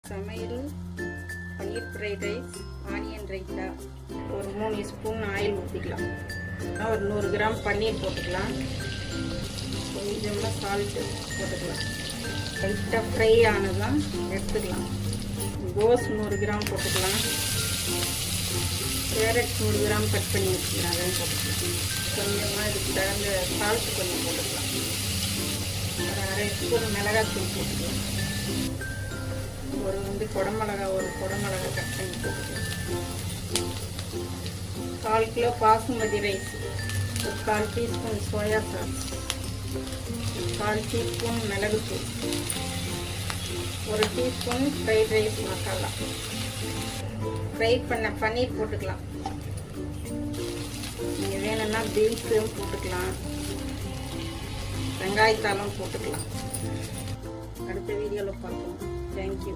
சமையல் பன்னீர் fried rice, onion raita. ஒரு 3 spoon oil ஊற்றிக்கலாம். ஒரு 100 கிராம் பன்னீர் போட்டுக்கலாம். கொஞ்சமாக சால்ட்டு போட்டுக்கலாம். லைட்டாக ஃப்ரை ஆனதான் எடுத்துக்கலாம். கோஸ் 100 கிராம் போட்டுக்கலாம். கேரட் 100 கிராம் கட் பண்ணி வச்சுக்கலாம். அதையும் போட்டுக்கலாம். கொஞ்சமாக இதுக்கு தகுந்த சால்ட்டு கொஞ்சம் போட்டுக்கலாம். ஒரு அரை ஸ்பூன் மிளகாத்தூள் போட்டுக்கலாம். ஒரு குடமிளகா, ஒரு குடமிளகா கட் பண்ணி போட்டுக்கலாம். 1/4 கிலோ பாசுமதி ரைஸ், ஒரு 1/4 டீஸ்பூன் சோயா சாஸ், 1/4 டீஸ்பூன் மிளகுத்தூள், ஒரு teaspoon fried rice masala. Fry பண்ண பன்னீர் போட்டுக்கலாம். நீங்கள் வேணும்னா பீன்ஸும் போட்டுக்கலாம், வெங்காயத்தாலும் போட்டுக்கலாம். அடுத்த வீடியோவில் பார்ப்போம். தேங்க்யூ.